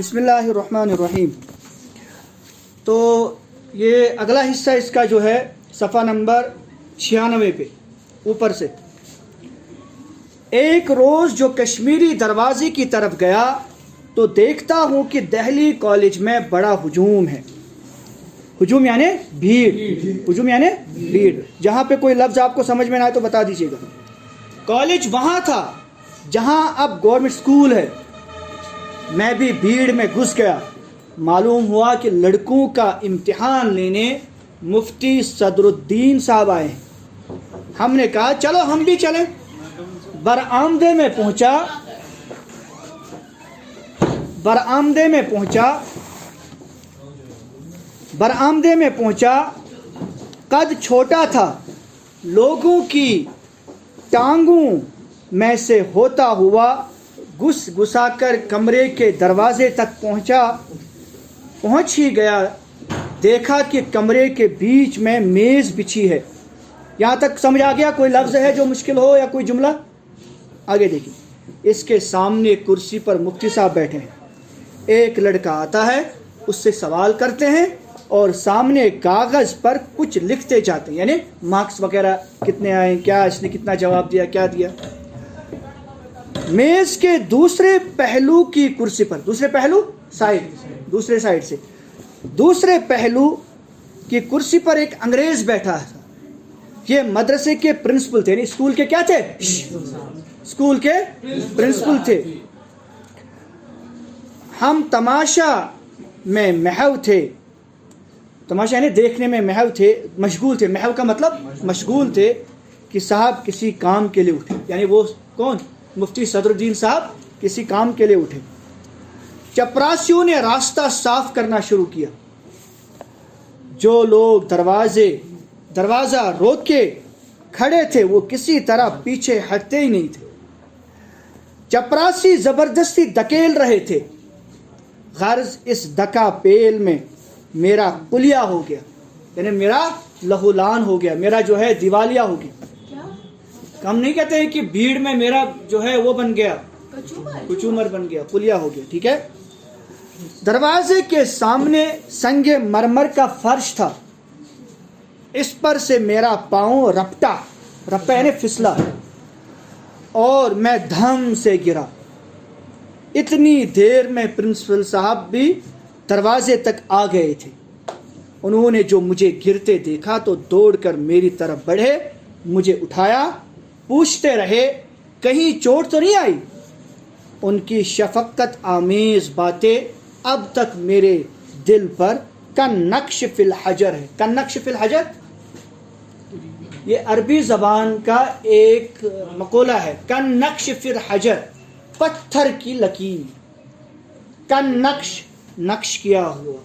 بسم اللہ الرحمن الرحیم۔ تو یہ اگلا حصہ اس کا جو ہے صفحہ نمبر 96 پہ اوپر سے، ایک روز جو کشمیری دروازے کی طرف گیا تو دیکھتا ہوں کہ دہلی کالج میں بڑا ہجوم ہے۔ ہجوم یعنی بھیڑ، ہجوم یعنی بھیڑ۔ جہاں پہ کوئی لفظ آپ کو سمجھ میں نہ آئے تو بتا دیجیے گا۔ کالج وہاں تھا جہاں اب گورنمنٹ اسکول ہے۔ میں بھی بھیڑ میں گھس گیا۔ معلوم ہوا کہ لڑکوں کا امتحان لینے مفتی صدر الدین صاحب آئے ہیں۔ ہم نے کہا چلو ہم بھی چلیں۔ برآمدے میں پہنچا، قد چھوٹا تھا، لوگوں کی ٹانگوں میں سے ہوتا ہوا گھسا کر کمرے کے دروازے تک پہنچ ہی گیا۔ دیکھا کہ کمرے کے بیچ میں میز بچھی ہے۔ یہاں تک سمجھ آ گیا؟ کوئی لفظ ہے جو مشکل ہو یا کوئی جملہ؟ آگے دیکھیں۔ اس کے سامنے کرسی پر مفتی صاحب بیٹھے ہیں۔ ایک لڑکا آتا ہے، اس سے سوال کرتے ہیں اور سامنے کاغذ پر کچھ لکھتے جاتے ہیں، یعنی مارکس وغیرہ کتنے آئے، کیا اس نے کتنا جواب دیا، کیا دیا۔ میز کے دوسرے پہلو کی کرسی پر، دوسرے پہلو کی کرسی پر ایک انگریز بیٹھا تھا۔ یہ مدرسے کے پرنسپل تھے، یعنی اسکول کے کیا تھے؟ اسکول کے پرنسپل تھے۔ ہم تماشا میں محو تھے، تماشا یعنی دیکھنے میں محو تھے، مشغول تھے۔ محو کا مطلب مشغول تھے کہ صاحب کسی کام کے لیے اٹھے، یعنی وہ کون؟ مفتی صدر الدین صاحب کسی کام کے لیے اٹھے۔ چپراسیوں نے راستہ صاف کرنا شروع کیا۔ جو لوگ دروازہ روک کے کھڑے تھے وہ کسی طرح پیچھے ہٹتے ہی نہیں تھے۔ چپراسی زبردستی دھکیل رہے تھے۔ غرض اس دکا پیل میں میرا کلیہ ہو گیا، یعنی میرا لہولان ہو گیا، میرا جو ہے دیوالیہ ہو گیا۔ ہم نہیں کہتے ہیں کہ بھیڑ میں میرا جو ہے وہ بن گیا، کچومر بن گیا، کلیہ ہو گیا، ٹھیک ہے۔ دروازے کے سامنے سنگ مرمر کا فرش تھا، اس پر سے میرا پاؤں رپٹا یعنی پھسلا اور میں دھم سے گرا۔ اتنی دیر میں پرنسپل صاحب بھی دروازے تک آ گئے تھے۔ انہوں نے جو مجھے گرتے دیکھا تو دوڑ کر میری طرف بڑھے، مجھے اٹھایا، پوچھتے رہے کہیں چوٹ تو نہیں آئی۔ ان کی شفقت آمیز باتیں اب تک میرے دل پر کالنقش فی الحجر ہے۔ کالنقش فی الحجر یہ عربی زبان کا ایک مقولہ ہے۔ کالنقش فی الحجر، پتھر کی لکیر، کالنقش نقش کیا ہوا،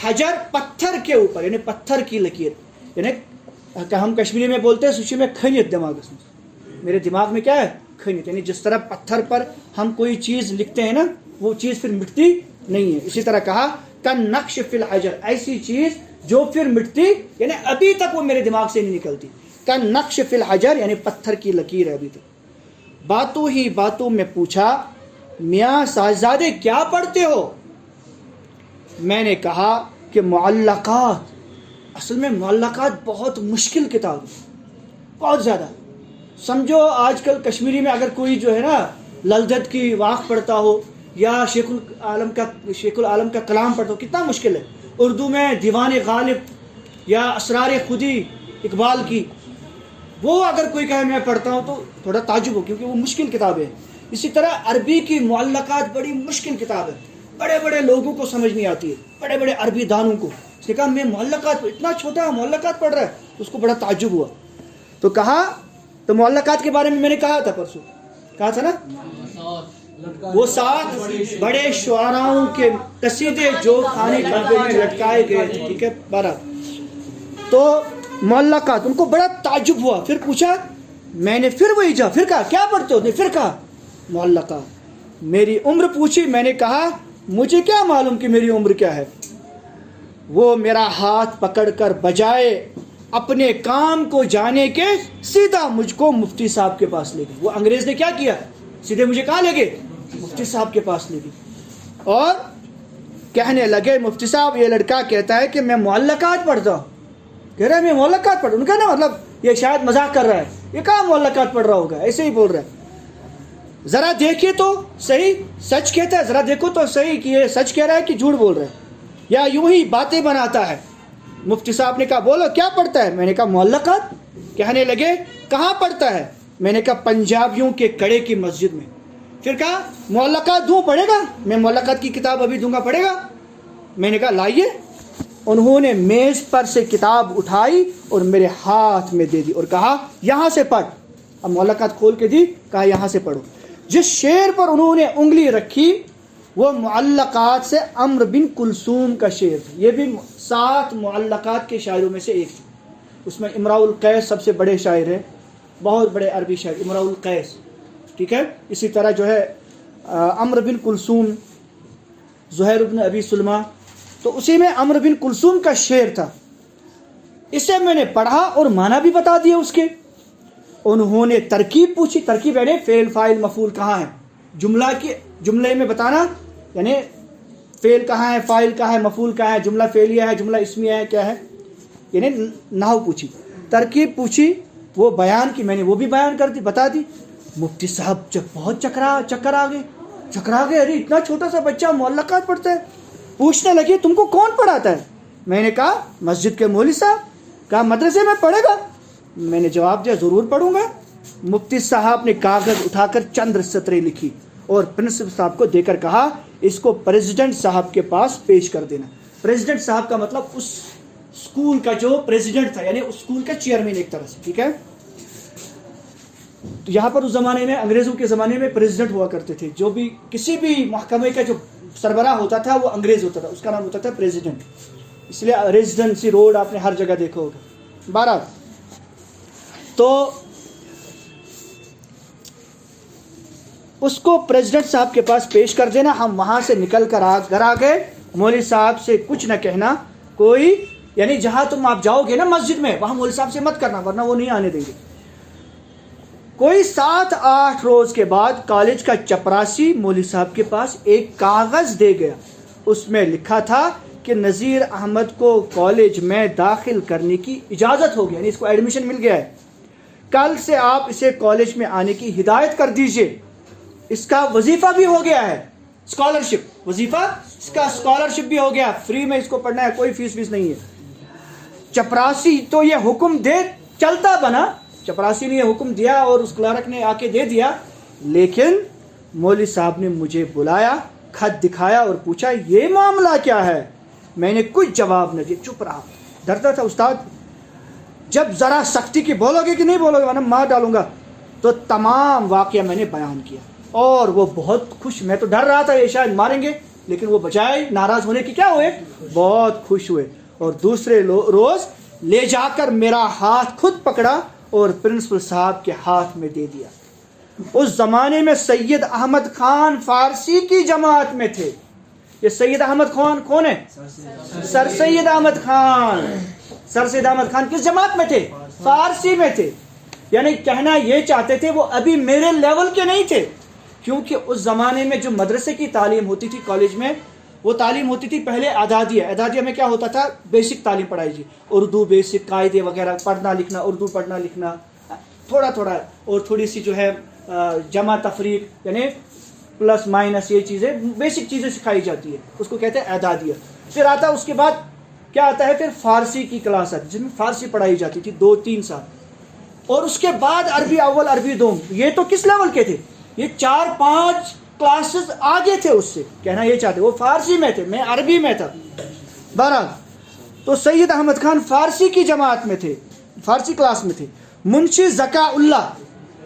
حجر پتھر کے اوپر، یعنی پتھر کی لکیر، یعنی ہم کشمیری میں بولتے ہیں سوچی میں کھنیت دماغ میں، میرے دماغ میں کیا ہے؟ کھنیت، یعنی جس طرح پتھر پر ہم کوئی چیز لکھتے ہیں نا وہ چیز پھر مٹتی نہیں ہے، اسی طرح کہا کالنقش فی الحجر، ایسی چیز جو پھر مٹتی، یعنی ابھی تک وہ میرے دماغ سے نہیں نکلتی۔ کالنقش فی الحجر یعنی پتھر کی لکیر ہے ابھی تک۔ باتوں ہی باتوں میں پوچھا میاں صاحبزادے کیا پڑھتے ہو؟ میں نے کہا کہ معلقات۔ اصل میں معلقات بہت مشکل کتاب ہے، بہت زیادہ۔ سمجھو آج کل کشمیری میں اگر کوئی جو ہے نا للدت کی واق پڑھتا ہو یا شیخ العالم کا کلام پڑھتا ہو، کتنا مشکل ہے۔ اردو میں دیوان غالب یا اسرار خودی اقبال کی، وہ اگر کوئی کہے میں پڑھتا ہوں تو تھوڑا تعجب ہو، کیونکہ وہ مشکل کتاب ہے۔ اسی طرح عربی کی معلقات بڑی مشکل کتاب ہے، بڑے بڑے لوگوں کو سمجھ نہیں آتی ہے، بڑے بڑے عربی دانوں کو۔ اس نے کہا میں معلقات، اتنا چھوٹا معلقات پڑھ رہا ہے، تو اس کو بڑا تعجب ہوا۔ تو کہا، تو معلقات کے بارے میں میں نے کہا تھا پرسوں، کہا تھا نا، وہ 7 بڑے شعراؤں کے قصیدے جو خانے کعبے میں لٹکائے گئے تھے، ٹھیک ہے، 12۔ تو معلقات، ان کو بڑا تعجب ہوا۔ پھر پوچھا، میں نے پھر وہی جا، پھر کہا کیا پڑھتے ہو؟ پھر کہا معلقات۔ میری عمر پوچھی، میں نے کہا مجھے کیا معلوم کہ میری عمر کیا ہے۔ وہ میرا ہاتھ پکڑ کر بجائے اپنے کام کو جانے کے سیدھا مجھ کو مفتی صاحب کے پاس لے گئے۔ وہ انگریز نے کیا کیا؟ سیدھے مجھے کہاں لے گئے؟ مفتی صاحب کے پاس لے گئے، اور کہنے لگے مفتی صاحب یہ لڑکا کہتا ہے کہ میں معلقات پڑھتا ہوں. کہہ رہا ہے میں معلقات پڑھتا ہوں. ان کا نا مطلب یہ شاید مذاق کر رہا ہے, یہ کہاں معلقات پڑھ رہا ہوگا, ایسے ہی بول رہا ہے. ذرا دیکھیے تو صحیح, سچ کہتا ہے, ذرا دیکھو تو صحیح کہ یہ سچ کہہ رہا ہے کہ جھوٹ بول رہا ہے یا یوں ہی باتیں بناتا ہے. مفتی صاحب نے کہا بولو کیا پڑھتا ہے؟ میں نے کہا معلقات. کہنے لگے کہاں پڑھتا ہے؟ میں نے کہا پنجابیوں کے کڑے کی مسجد میں. پھر کہا معلقات دوں پڑھے گا؟ میں معلقات کی کتاب ابھی دوں گا, پڑھے گا؟ میں نے کہا لائیے. انہوں نے میز پر سے کتاب اٹھائی اور میرے ہاتھ میں دے دی اور کہا یہاں سے پڑھ. اب معلقات کھول کے دی, کہا یہاں سے پڑھو. جس شعر پر انہوں نے انگلی رکھی وہ معلقات سے عمرو بن کلثوم کا شعر تھا. یہ بھی 7 معلقات کے شاعروں میں سے ایک تھا. اس میں امراء القیس سب سے بڑے شاعر ہیں, بہت بڑے عربی شاعر امراء القیس, ٹھیک ہے. اسی طرح جو ہے عمرو بن کلثوم, زہیر بن ابی سلمہ, تو اسی میں عمرو بن کلثوم کا شعر تھا. اسے میں نے پڑھا اور معنی بھی بتا دیا اس کے. انہوں نے ترکیب پوچھی. ترکیب یعنی فعل فاعل مفعول کہاں ہے, جملے میں بتانا, یعنی فعل کہاں ہے, فاعل کہاں ہے, مفعول کہاں ہے, جملہ فعلیہ ہے, جملہ اسمیہ ہے, کیا ہے, یعنی نحو پوچھی. ترکیب پوچھی, وہ بیان کی, میں نے وہ بھی بیان کر دی, بتا دی. مفتی صاحب جب بہت چکر آ گئے, ارے اتنا چھوٹا سا بچہ معلقات پڑھتا ہے. پوچھنے لگے تم کو کون پڑھاتا ہے؟ میں نے کہا مسجد کے مولوی صاحب. کہا مدرسے میں پڑھے گا؟ میں نے جواب دیا ضرور پڑھوں گا. مفتی صاحب نے کاغذ اٹھا کر چند سطریں لکھی اور پرنسپل صاحب کو دے کر کہا اس کو پریزیڈنٹ صاحب کے پاس پیش کر دینا. پریزیڈنٹ صاحب کا مطلب اس اسکول کا جو پریزیڈنٹ تھا, یعنی اس اسکول کا چیئرمین ایک طرح سے, ٹھیک ہے. تو یہاں پر اس زمانے میں, انگریزوں کے زمانے میں پریزیڈنٹ ہوا کرتے تھے. جو بھی کسی بھی محکمے کا جو سربراہ ہوتا تھا وہ انگریز ہوتا تھا, اس کا نام ہوتا تھا پریزیڈنٹ. اس لیے ریزیڈنسی روڈ آپ نے ہر جگہ دیکھا ہوگا. 12 تو اس کو پریزیڈنٹ صاحب کے پاس پیش کر دینا. ہم وہاں سے نکل کر گھر آ گئے. مولوی صاحب سے کچھ نہ کہنا کوئی, یعنی جہاں تم آپ جاؤ گے نا مسجد میں, وہاں مولوی صاحب سے مت کرنا ورنہ وہ نہیں آنے دیں گے. کوئی 7-8 روز کے بعد کالج کا چپراسی مولوی صاحب کے پاس ایک کاغذ دے گیا. اس میں لکھا تھا کہ نذیر احمد کو کالج میں داخل کرنے کی اجازت ہوگی, یعنی اس کو ایڈمیشن مل گیا ہے. کل سے آپ اسے کالج میں آنے کی ہدایت کر دیجئے. اس کا وظیفہ بھی ہو گیا ہے, اسکالرشپ, وظیفہ اس کا اسکالرشپ بھی ہو گیا, فری میں اس کو پڑھنا ہے, کوئی فیس نہیں ہے. چپراسی تو یہ حکم دے چلتا بنا, چپراسی نے یہ حکم دیا اور اس کلرک نے آ کے دے دیا. لیکن مولوی صاحب نے مجھے بلایا, خط دکھایا اور پوچھا یہ معاملہ کیا ہے. میں نے کچھ جواب نہ دیا, چپ رہا. ڈرتا تھا استاد, جب ذرا سختی کی بولو گے کہ نہیں بولو گے ورنہ مار ڈالوں گا. تو تمام واقعہ میں نے بیان کیا اور وہ بہت خوش. میں تو ڈر رہا تھا یہ شاید ماریں گے, لیکن وہ بجائے ناراض ہونے کی کیا ہوئے, بہت خوش ہوئے. اور دوسرے روز لے جا کر میرا ہاتھ خود پکڑا اور پرنسپل صاحب کے ہاتھ میں دے دیا. اس زمانے میں سید احمد خان فارسی کی جماعت میں تھے. یہ سید احمد خان کون ہے؟ سر سید احمد خان. سر سید احمد خان کس جماعت میں تھے؟ فارسی میں تھے. یعنی کہنا یہ چاہتے تھے وہ ابھی میرے لیول کے نہیں تھے, کیونکہ اس زمانے میں جو مدرسے کی تعلیم ہوتی تھی کالج میں, وہ تعلیم ہوتی تھی پہلے اعدادیہ. اعدادیہ میں کیا ہوتا تھا, بیسک تعلیم پڑھائی جی, اردو بیسک قاعدے وغیرہ, پڑھنا لکھنا, اردو پڑھنا لکھنا تھوڑا تھوڑا, اور تھوڑی سی جو ہے جمع تفریق یعنی پلس مائنس, یہ چیزیں بیسک چیزیں سکھائی جاتی ہے, اس کو کہتے ہیں اعدادیہ. پھر آتا اس کے بعد کیا آتا ہے, پھر فارسی کی کلاس آتی جس میں فارسی پڑھائی جاتی تھی 2-3 سال, اور اس کے بعد عربی اول عربی دوم. یہ تو کس لیول کے تھے, یہ 4-5 کلاسز آگے تھے اس سے. کہنا یہ چاہتے وہ فارسی میں تھے, میں عربی میں تھا. بہرحال تو سید احمد خان فارسی کی جماعت میں تھے, فارسی کلاس میں تھے. منشی ذکا اللہ,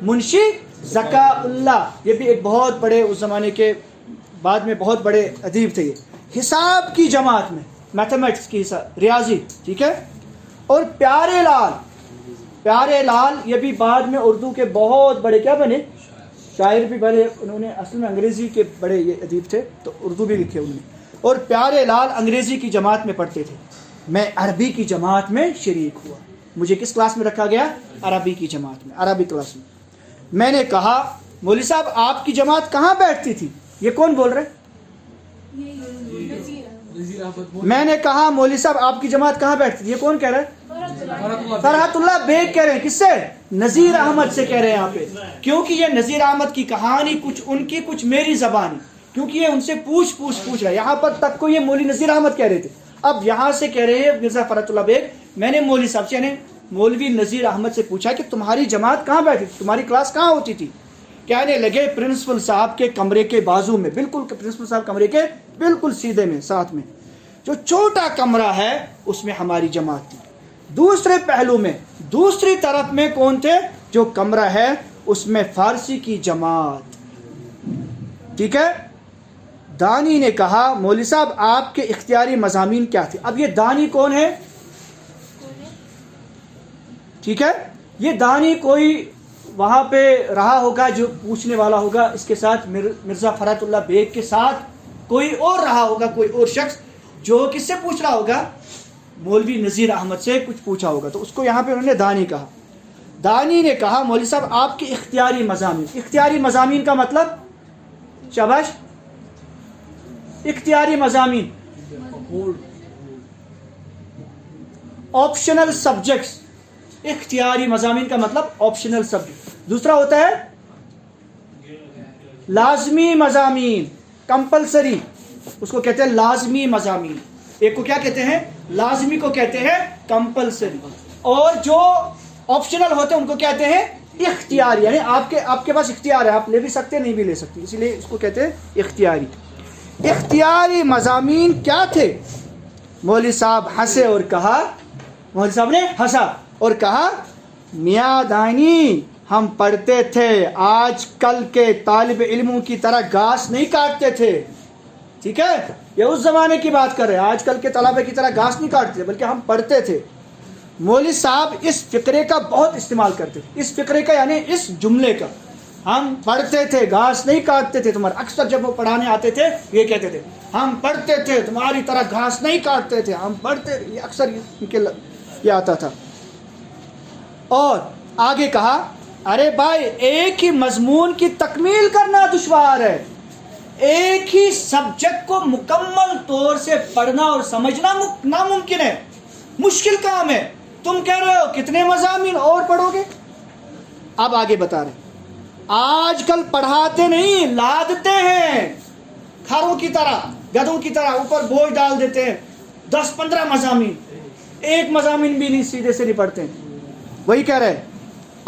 منشی ذکا اللہ, یہ بھی ایک بہت بڑے اس زمانے کے بعد میں بہت بڑے ادیب تھے. یہ حساب کی جماعت میں, میتھمیٹکس کی حساب, ریاضی, ٹھیک ہے. اور پیارے لال یہ بھی بعد میں اردو کے بہت بڑے کیا بنے, شاعر بھی بنے. انہوں نے اصل میں انگریزی کے بڑے یہ ادیب تھے, تو اردو بھی لکھے انہوں نے. اور پیارے لال انگریزی کی جماعت میں پڑھتے تھے. میں عربی کی جماعت میں شریک ہوا. مجھے کس کلاس میں رکھا گیا؟ عربی کی جماعت میں, عربی کلاس میں. میں نے کہا مولوی صاحب آپ کی جماعت کہاں بیٹھتی تھی؟ یہ کون بول رہے؟ میں نے کہا مولوی صاحب آپ کی جماعت کہاں بیٹھتی؟ یہ کون کہہ رہا ہے؟ فرحت اللہ بیگ کہہ رہے ہیں. کس سے؟ نذیر احمد سے کہہ رہے ہیں یہاں پہ. کیونکہ یہ نذیر احمد کی کہانی کچھ ان کی کچھ میری زبانی، کیونکہ یہ ان سے پوچھ رہا ہے. یہاں پر تک کو یہ مولوی نذیر احمد کہہ رہے تھے، اب یہاں سے کہہ رہے ہیں مرزا فرحت اللہ بیگ. میں نے مولوی صاحب سے یعنی مولوی نذیر احمد سے پوچھا کہ تمہاری جماعت کہاں بیٹھی تھی، تمہاری کلاس کہاں ہوتی تھی؟ کہنے لگے پرنسپل صاحب کے کمرے کے بازو میں، بالکل پرنسپل صاحب کمرے کے بالکل سیدھے میں ساتھ میں جو چھوٹا کمرہ ہے اس میں ہماری جماعت تھی. دوسرے پہلو میں دوسری طرف میں کون تھے؟ جو کمرہ ہے اس میں فارسی کی جماعت. ٹھیک ہے. دانی نے کہا مولوی صاحب آپ کے اختیاری مضامین کیا تھے؟ اب یہ دانی کون ہے؟ ٹھیک ہے. یہ دانی کوئی وہاں پہ رہا ہوگا جو پوچھنے والا ہوگا، اس کے ساتھ مرزا فرحت اللہ بیگ کے ساتھ کوئی اور رہا ہوگا، کوئی اور شخص جو کس سے پوچھ رہا ہوگا؟ مولوی نذیر احمد سے کچھ پوچھا ہوگا. تو اس کو یہاں پہ انہوں نے دانی کہا. دانی نے کہا مولوی صاحب آپ کے اختیاری مضامین. اختیاری مضامین کا مطلب؟ شاباش. اختیاری مضامین آپشنل سبجیکٹس. اختیاری مضامین کا مطلب آپشنل سبجیکٹ. دوسرا ہوتا ہے لازمی مضامین، کمپلسری، اس کو کہتے ہیں لازمی مضامین. ایک کو کیا کہتے ہیں؟ لازمی کو کہتے ہیں کمپلسری. اور جو آپشنل ہوتے ہیں ان کو کہتے ہیں اختیاری. یعنی آپ کے پاس اختیار ہے، آپ لے بھی سکتے نہیں بھی لے سکتے، اسی لیے اس کو کہتے ہیں اختیاری. اختیاری مضامین کیا تھے؟ مولوی صاحب ہنسے اور کہا، مولوی صاحب نے ہنسا اور کہا میاں دانی ہم پڑھتے تھے، آج کل کے طالب علموں کی طرح گھاس نہیں کاٹتے تھے. ٹھیک ہے. یہ اس زمانے کی بات کر رہے ہیں، آج کل کے طلبہ کی طرح گھاس نہیں کاٹتے تھے بلکہ ہم پڑھتے تھے. مولوی صاحب اس فقرے کا بہت استعمال کرتے تھے. اس فقرے کا یعنی اس جملے کا، ہم پڑھتے تھے گھاس نہیں کاٹتے تھے. تمہارے اکثر جب وہ پڑھانے آتے تھے یہ کہتے تھے ہم پڑھتے تھے تمہاری طرح گھاس نہیں کاٹتے تھے، ہم پڑھتے. یہ اکثر ان کے یہ آتا تھا. اور آگے کہا ارے بھائی ایک ہی مضمون کی تکمیل کرنا دشوار ہے، ایک ہی سبجیکٹ کو مکمل طور سے پڑھنا اور سمجھنا ناممکن ہے، مشکل کام ہے. تم کہہ رہے ہو کتنے مضامین اور پڑھو گے؟ اب آگے بتا رہے آج کل پڑھاتے نہیں، لادتے ہیں کھاروں کی طرح، گدھوں کی طرح اوپر بوجھ ڈال دیتے ہیں. 10-15 مضامین، ایک مضامین بھی نہیں سیدھے سے نہیں پڑھتے ہیں. وہی کہہ رہے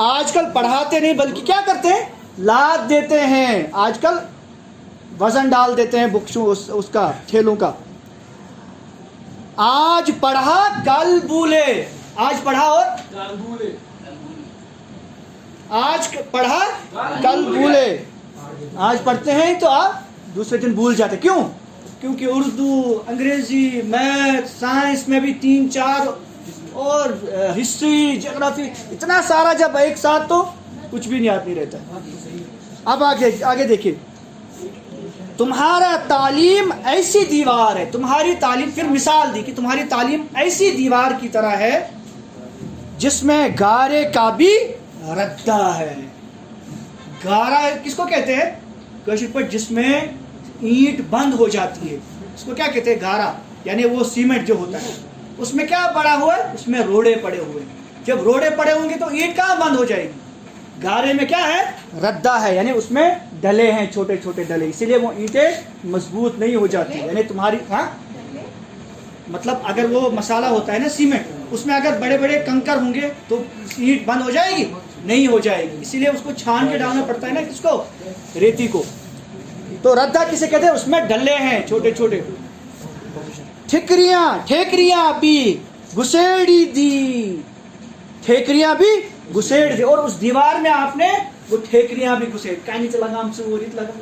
آج کل پڑھاتے نہیں بلکہ کیا کرتے ہیں؟ لاد دیتے ہیں. آج کل وزن ڈال دیتے ہیں بکسوں اس کا، ٹھیلوں کا. آج پڑھا کل بھولے، آج پڑھا اور آج پڑھا کل بھولے. آج پڑھتے ہیں تو آپ دوسرے دن بھول جاتے. کیوں؟ کیونکہ اردو، انگریزی، میتھ، سائنس میں بھی 3-4 اور ہسٹری، جغرافی، اتنا سارا جب ایک ساتھ تو کچھ بھی یاد نہیں رہتا. اب آگے دیکھیے تمہارا تعلیم ایسی دیوار ہے، تمہاری تعلیم، پھر مثال دی کہ تمہاری تعلیم ایسی دیوار کی طرح ہے جس میں گارے کا بھی ردہ ہے. گارا کس کو کہتے ہیں؟ کوشش پر جس میں اینٹ بند ہو جاتی ہے اس کو کیا کہتے ہیں؟ گارا. یعنی وہ سیمنٹ جو ہوتا ہے اس میں کیا پڑا ہوا ہے؟ اس میں روڑے پڑے ہوئے ہیں. جب روڑے پڑے ہوں گے تو اینٹ کہاں بند ہو جائے گی؟ گارے میں کیا ہے؟ ردہ ہے، یعنی اس میں ڈلے ہیں، چھوٹے چھوٹے ڈلے، اسی لیے وہ اینٹیں مضبوط نہیں ہو جاتی. یعنی تمہاری مطلب اگر وہ مسالہ ہوتا ہے نا سیمنٹ، اس میں اگر بڑے بڑے کنکر ہوں گے تو اینٹ بند ہو جائے گی؟ نہیں ہو جائے گی. اسی لیے اس کو چھان کے ڈالنا پڑتا ہے نا، کس کو؟ ریتی کو. تو ردہ کسے کہتے ہیں؟ اس میں ڈلے ہیں چھوٹے چھوٹے. ٹھیکریاں بھی گھسیڑی دی، ٹھیکریاں بھی گھسیڑ دی. اور اس دیوار میں آپ نے وہ ٹھیکریاں بھی گھسیڑ، کہانی سے لگام سے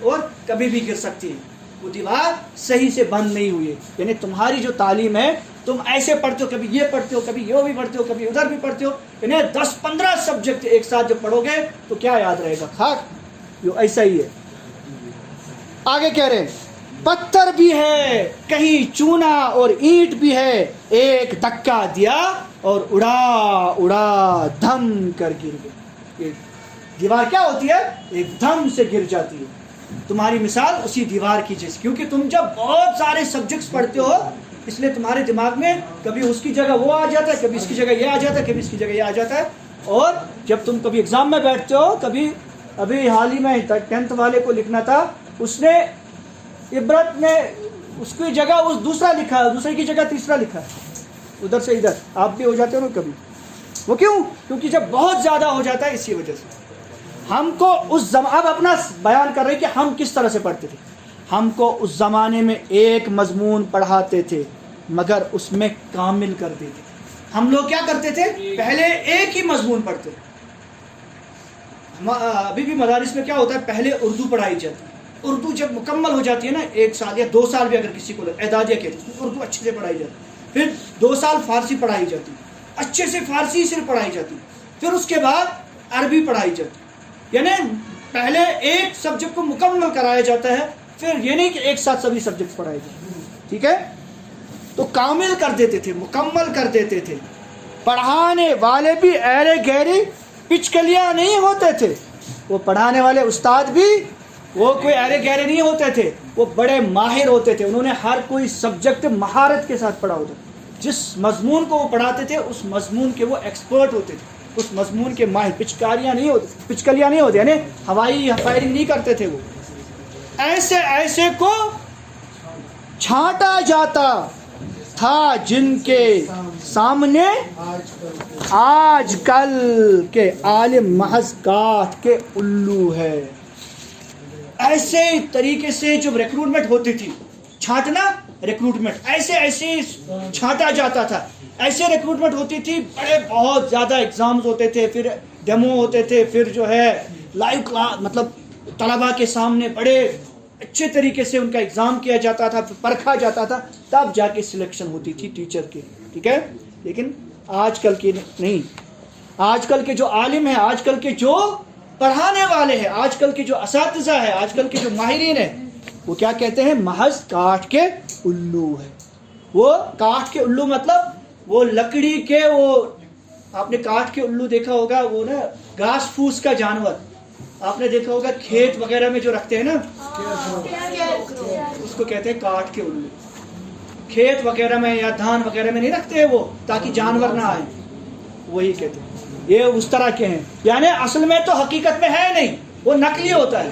اور کبھی بھی گر سکتی ہے. وہ دیوار صحیح سے بند نہیں ہوئی ہے. یعنی تمہاری جو تعلیم ہے تم ایسے پڑھتے ہو، کبھی یہ پڑھتے ہو، کبھی یہ بھی پڑھتے ہو، کبھی ادھر بھی پڑھتے ہو. یعنی 10-15 سبجیکٹ ایک ساتھ جب پڑھو گے تو کیا یاد رہے گا؟ خاک. جو ایسا ہی ہے. آگے کہہ رہے ہیں پتھر بھی ہے کہیں چونا اور اینٹ بھی ہے، ایک دھکا دیا اور اڑا دھم کر گر گئے. دیوار کیا ہوتی ہے؟ ایک دھم سے گر جاتی ہے. تمہاری مثال اسی دیوار کی جیسی، کیونکہ تم جب بہت سارے سبجیکٹس پڑھتے ہو اس لیے تمہارے دماغ میں کبھی اس کی جگہ وہ آ جاتا ہے، کبھی اس کی جگہ یہ آ جاتا ہے، کبھی اس کی جگہ یہ آ جاتا ہے. اور جب تم کبھی ایگزام میں بیٹھتے ہو، کبھی ابھی حال ہی میں 10th والے کو لکھنا تھا، اس نے عبرت میں اس کی جگہ اس دوسرا لکھا ہے، دوسرے کی جگہ تیسرا لکھا ہے، ادھر سے ادھر. آپ بھی ہو جاتے ہو نا کبھی. وہ کیوں؟ کیونکہ جب بہت زیادہ ہو جاتا ہے اسی وجہ سے. ہم کو اس اب اپنا بیان کر رہے ہیں کہ ہم کس طرح سے پڑھتے تھے. ہم کو اس زمانے میں ایک مضمون پڑھاتے تھے مگر اس میں کامل کرتے تھے. ہم لوگ کیا کرتے تھے؟ پہلے ایک ہی مضمون پڑھتے. ابھی بھی مدارس میں کیا ہوتا ہے، پہلے اردو پڑھائی جاتی ہے. اردو جب مکمل ہو جاتی ہے نا، 1 سال یا 2 سال بھی اگر کسی کو اعدادیہ کہتے ہیں، اردو اچھے سے پڑھائی جاتی ہے. پھر 2 سال فارسی پڑھائی جاتی، اچھے سے فارسی سے پڑھائی جاتی. پھر اس کے بعد عربی پڑھائی جاتی. یعنی پہلے ایک سبجیکٹ کو مکمل کرایا جاتا ہے، پھر یہ نہیں کہ ایک ساتھ سبھی سبجیکٹ پڑھائے جاتے. ٹھیک ہے؟ تو کامل کر دیتے تھے، مکمل کر دیتے تھے. پڑھانے والے بھی ایرے گہرے پچکلیاں نہیں ہوتے تھے. وہ پڑھانے والے استاد بھی وہ کوئی ایرے گہرے نہیں ہوتے تھے، وہ بڑے ماہر ہوتے تھے. انہوں نے ہر کوئی سبجیکٹ مہارت کے ساتھ پڑھا ہوتا. جس مضمون کو وہ پڑھاتے تھے اس مضمون کے وہ ایکسپرٹ ہوتے تھے، اس مضمون کے ماہر. پچکلیاں نہیں ہوتی، یعنی ہوائی فائرنگ نہیں کرتے تھے. وہ ایسے کو چھانٹا جاتا تھا جن کے سامنے آج کل کے عالم محض کاٹ کے الو ہے. ایسے طریقے سے جب ریکروٹمنٹ ہوتی تھی، چھانٹنا ریکروٹمنٹ، ایسے چھانٹا جاتا تھا. ایسے ریکروٹمنٹ ہوتی تھی، بڑے بہت زیادہ ایگزامز ہوتے تھے، پھر ڈیمو ہوتے تھے، پھر جو ہے لائیو کلاس، مطلب طلباء کے سامنے بڑے اچھے طریقے سے ان کا ایگزام کیا جاتا تھا، پھر پرکھا جاتا تھا، تب جا کے سلیکشن ہوتی تھی ٹیچر کی. ٹھیک ہے؟ لیکن آج کل کی نہیں. آج کل کے جو عالم ہیں، آج کل کے جو پڑھانے والے ہیں، آج کل کے جو اساتذہ ہیں، آج کل کے جو ماہرین ہیں، وہ کیا کہتے ہیں؟ محض کاٹ کے الو ہے. وہ کاٹ کے الو مطلب وہ لکڑی کے، وہ آپ نے کاٹ کے الو دیکھا ہوگا، وہ نا گھاس پھوس کا جانور آپ نے دیکھا ہوگا کھیت وغیرہ میں جو رکھتے ہیں نا، اس کو کہتے ہیں کاٹ کے الو. کھیت وغیرہ میں یا دھان وغیرہ میں نہیں رکھتے ہیں وہ، تاکہ جانور نہ آئے. وہی کہتے ہیں. یہ اس طرح کے ہیں، یعنی اصل میں تو حقیقت میں ہے نہیں، وہ نقلی ہوتا ہے.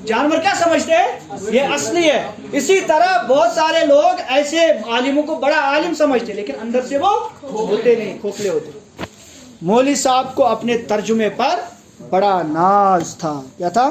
جانور کیا سمجھتے ہیں؟ یہ اصلی ہے. اسی طرح بہت سارے لوگ ایسے عالموں کو بڑا عالم سمجھتے، لیکن اندر سے وہ ہوتے نہیں، کھوکھلے ہوتے. مولوی صاحب کو اپنے ترجمے پر بڑا ناز تھا. کیا تھا؟